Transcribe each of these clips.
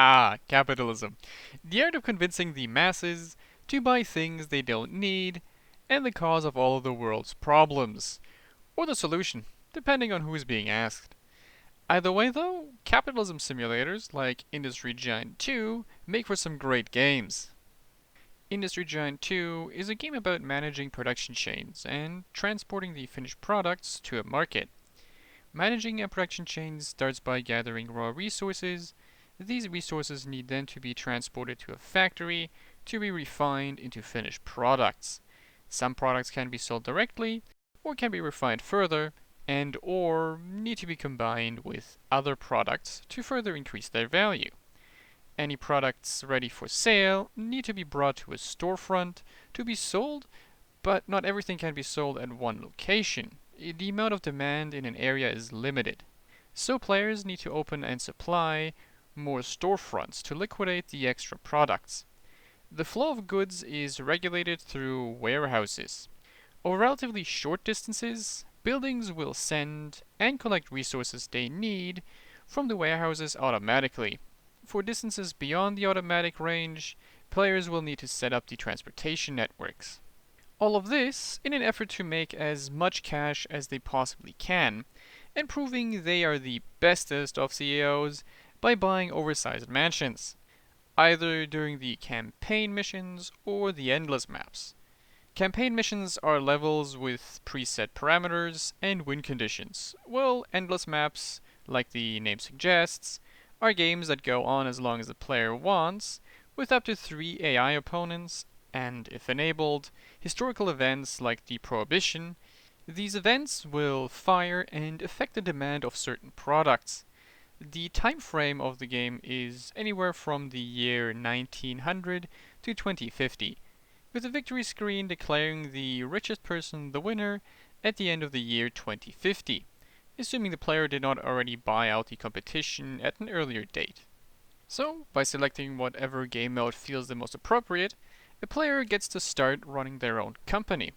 Ah, capitalism. The art of convincing the masses to buy things they don't need, and the cause of all of the world's problems. Or the solution, depending on who is being asked. Either way though, capitalism simulators like Industry Giant 2 make for some great games. Industry Giant 2 is a game about managing production chains and transporting the finished products to a market. Managing a production chain starts by gathering raw resources. These resources need then to be transported to a factory to be refined into finished products. Some products can be sold directly or can be refined further and or need to be combined with other products to further increase their value. Any products ready for sale need to be brought to a storefront to be sold, but not everything can be sold at one location. The amount of demand in an area is limited. So players need to open and supply more storefronts to liquidate the extra products. The flow of goods is regulated through warehouses. Over relatively short distances, buildings will send and collect resources they need from the warehouses automatically. For distances beyond the automatic range, players will need to set up the transportation networks. All of this in an effort to make as much cash as they possibly can, and proving they are the bestest of CEOs by buying oversized mansions, either during the campaign missions or the endless maps. Campaign missions are levels with preset parameters and win conditions, while endless maps, like the name suggests, are games that go on as long as the player wants, with up to 3 AI opponents, and if enabled, historical events like the Prohibition. These events will fire and affect the demand of certain products. The time frame of the game is anywhere from the year 1900 to 2050, with the victory screen declaring the richest person the winner at the end of the year 2050, assuming the player did not already buy out the competition at an earlier date. So, by selecting whatever game mode feels the most appropriate, a player gets to start running their own company.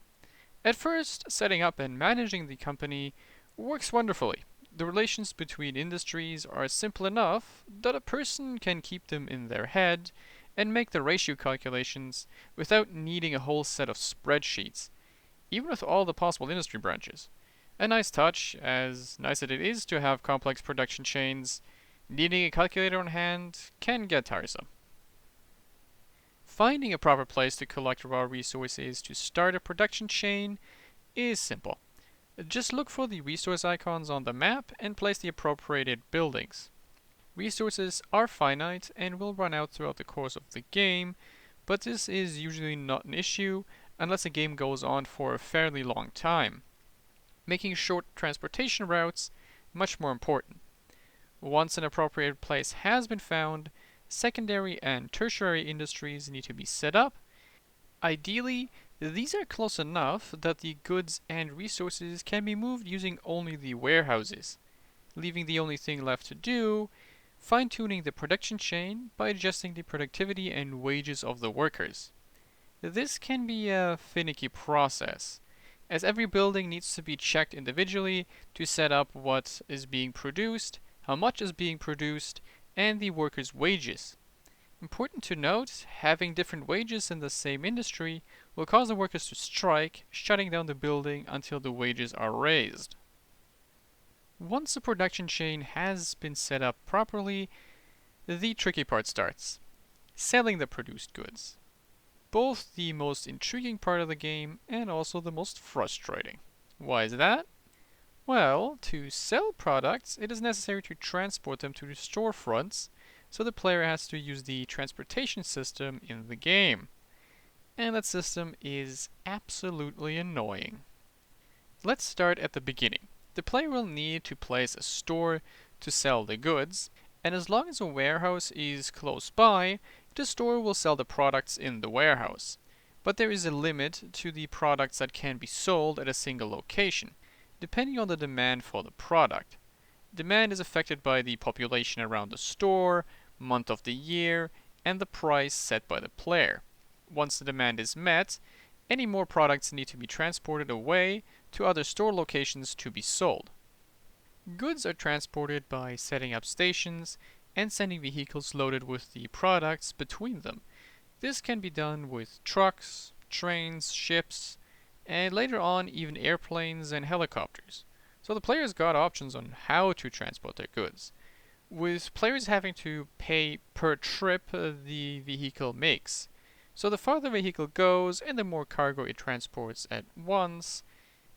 At first, setting up and managing the company works wonderfully. The relations between industries are simple enough that a person can keep them in their head and make the ratio calculations without needing a whole set of spreadsheets, even with all the possible industry branches. A nice touch, as nice as it is to have complex production chains, needing a calculator on hand can get tiresome. Finding a proper place to collect raw resources to start a production chain is simple. Just look for the resource icons on the map and place the appropriated buildings. Resources are finite and will run out throughout the course of the game, but this is usually not an issue unless the game goes on for a fairly long time, making short transportation routes much more important. Once an appropriate place has been found, secondary and tertiary industries need to be set up. Ideally, these are close enough that the goods and resources can be moved using only the warehouses, leaving the only thing left to do fine-tuning the production chain by adjusting the productivity and wages of the workers. This can be a finicky process, as every building needs to be checked individually to set up what is being produced, how much is being produced, and the workers' wages. Important to note, having different wages in the same industry will cause the workers to strike, shutting down the building until the wages are raised. Once the production chain has been set up properly, the tricky part starts: selling the produced goods. Both the most intriguing part of the game and also the most frustrating. Why is that? Well, to sell products, it is necessary to transport them to the storefronts, so the player has to use the transportation system in the game. And that system is absolutely annoying. Let's start at the beginning. The player will need to place a store to sell the goods, and as long as a warehouse is close by, the store will sell the products in the warehouse. But there is a limit to the products that can be sold at a single location, depending on the demand for the product. Demand is affected by the population around the store, month of the year, and the price set by the player. Once the demand is met, any more products need to be transported away to other store locations to be sold. Goods are transported by setting up stations and sending vehicles loaded with the products between them. This can be done with trucks, trains, ships, and later on even airplanes and helicopters. So the players got options on how to transport their goods, with players having to pay per trip the vehicle makes. So the farther the vehicle goes and the more cargo it transports at once,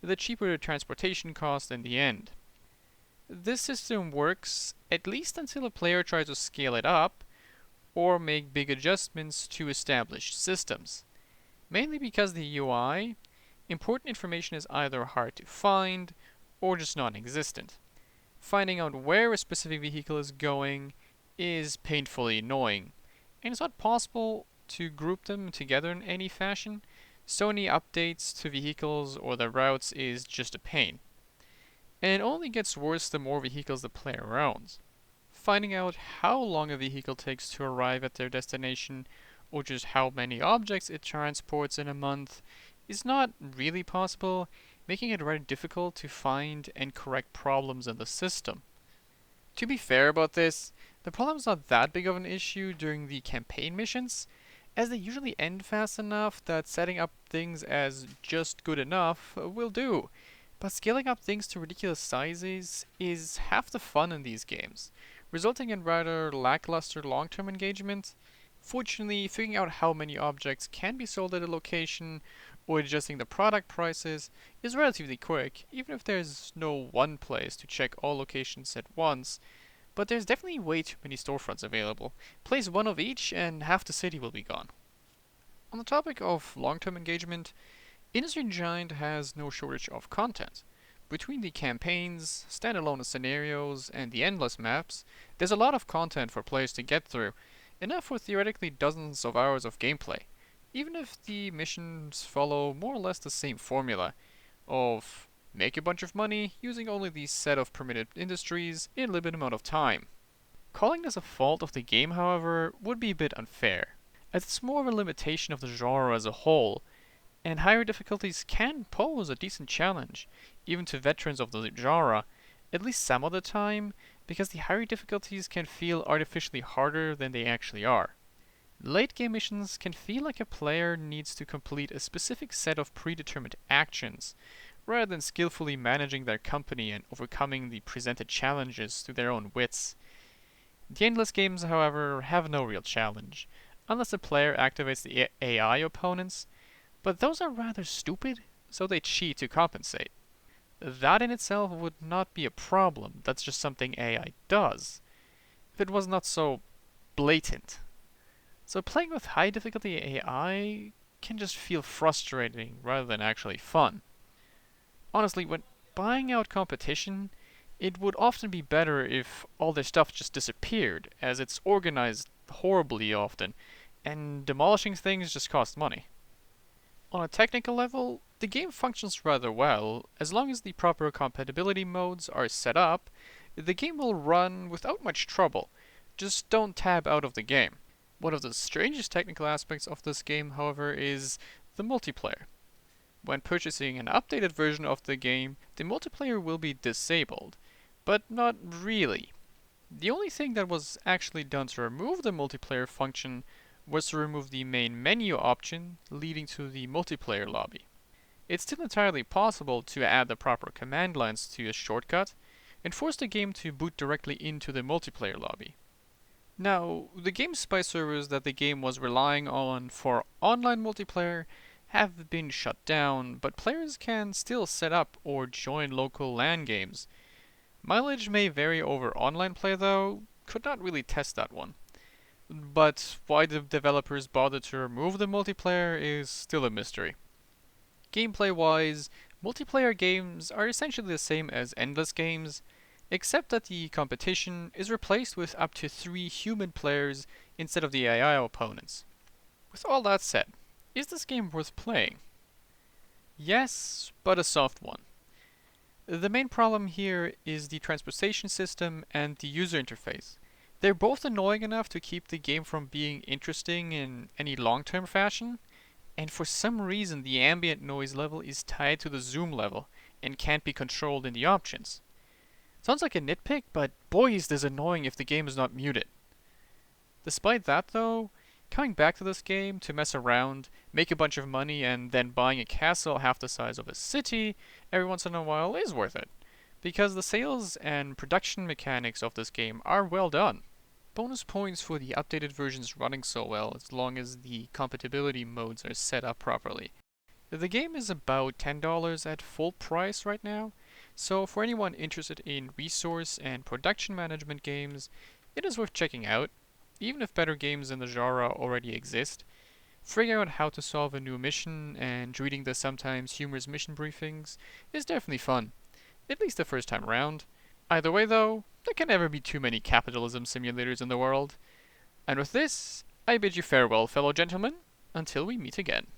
the cheaper the transportation cost in the end. This system works at least until a player tries to scale it up or make big adjustments to established systems. Mainly because the UI, important information is either hard to find or just non existent. Finding out where a specific vehicle is going is painfully annoying, and it's not possible to group them together in any fashion, so any updates to vehicles or their routes is just a pain. And it only gets worse the more vehicles the player owns. Finding out how long a vehicle takes to arrive at their destination, or just how many objects it transports in a month, is not really possible, making it rather difficult to find and correct problems in the system. To be fair about this, the problem's not that big of an issue during the campaign missions, as they usually end fast enough that setting up things as just good enough will do. But scaling up things to ridiculous sizes is half the fun in these games, resulting in rather lackluster long-term engagement. Fortunately, figuring out how many objects can be sold at a location or adjusting the product prices is relatively quick, even if there's no one place to check all locations at once, but there's definitely way too many storefronts available. Place one of each and half the city will be gone. On the topic of long-term engagement, Industry Giant has no shortage of content. Between the campaigns, standalone scenarios, and the endless maps, there's a lot of content for players to get through, enough for theoretically dozens of hours of gameplay, even if the missions follow more or less the same formula of make a bunch of money using only the set of permitted industries in a limited amount of time. Calling this a fault of the game, however, would be a bit unfair, as it's more of a limitation of the genre as a whole, and higher difficulties can pose a decent challenge, even to veterans of the genre, at least some of the time, because the higher difficulties can feel artificially harder than they actually are. Late game missions can feel like a player needs to complete a specific set of predetermined actions, rather than skillfully managing their company and overcoming the presented challenges through their own wits. The endless games, however, have no real challenge, unless the player activates the AI opponents, but those are rather stupid, so they cheat to compensate. That in itself would not be a problem, that's just something AI does, if it was not so blatant. So playing with high difficulty AI can just feel frustrating rather than actually fun. Honestly, when buying out competition, it would often be better if all their stuff just disappeared, as it's organized horribly often, and demolishing things just costs money. On a technical level, the game functions rather well. As long as the proper compatibility modes are set up, the game will run without much trouble. Just don't tab out of the game. One of the strangest technical aspects of this game, however, is the multiplayer. When purchasing an updated version of the game, the multiplayer will be disabled, but not really. The only thing that was actually done to remove the multiplayer function was to remove the main menu option leading to the multiplayer lobby. It's still entirely possible to add the proper command lines to a shortcut and force the game to boot directly into the multiplayer lobby. Now, the GameSpy servers that the game was relying on for online multiplayer have been shut down, but players can still set up or join local LAN games. Mileage may vary over online play though, could not really test that one. But why the developers bothered to remove the multiplayer is still a mystery. Gameplay wise, multiplayer games are essentially the same as endless games, except that the competition is replaced with up to 3 human players instead of the AI opponents. With all that said, is this game worth playing? Yes, but a soft one. The main problem here is the transportation system and the user interface. They're both annoying enough to keep the game from being interesting in any long-term fashion, and for some reason the ambient noise level is tied to the zoom level and can't be controlled in the options. Sounds like a nitpick, but boy is this annoying if the game is not muted. Despite that though, coming back to this game to mess around, make a bunch of money, and then buying a castle half the size of a city every once in a while is worth it. Because the sales and production mechanics of this game are well done. Bonus points for the updated versions running so well as long as the compatibility modes are set up properly. The game is about $10 at full price right now, so for anyone interested in resource and production management games, it is worth checking out. Even if better games in the genre already exist, figuring out how to solve a new mission and reading the sometimes humorous mission briefings is definitely fun, at least the first time around. Either way though, there can never be too many capitalism simulators in the world. And with this, I bid you farewell, fellow gentlemen, until we meet again.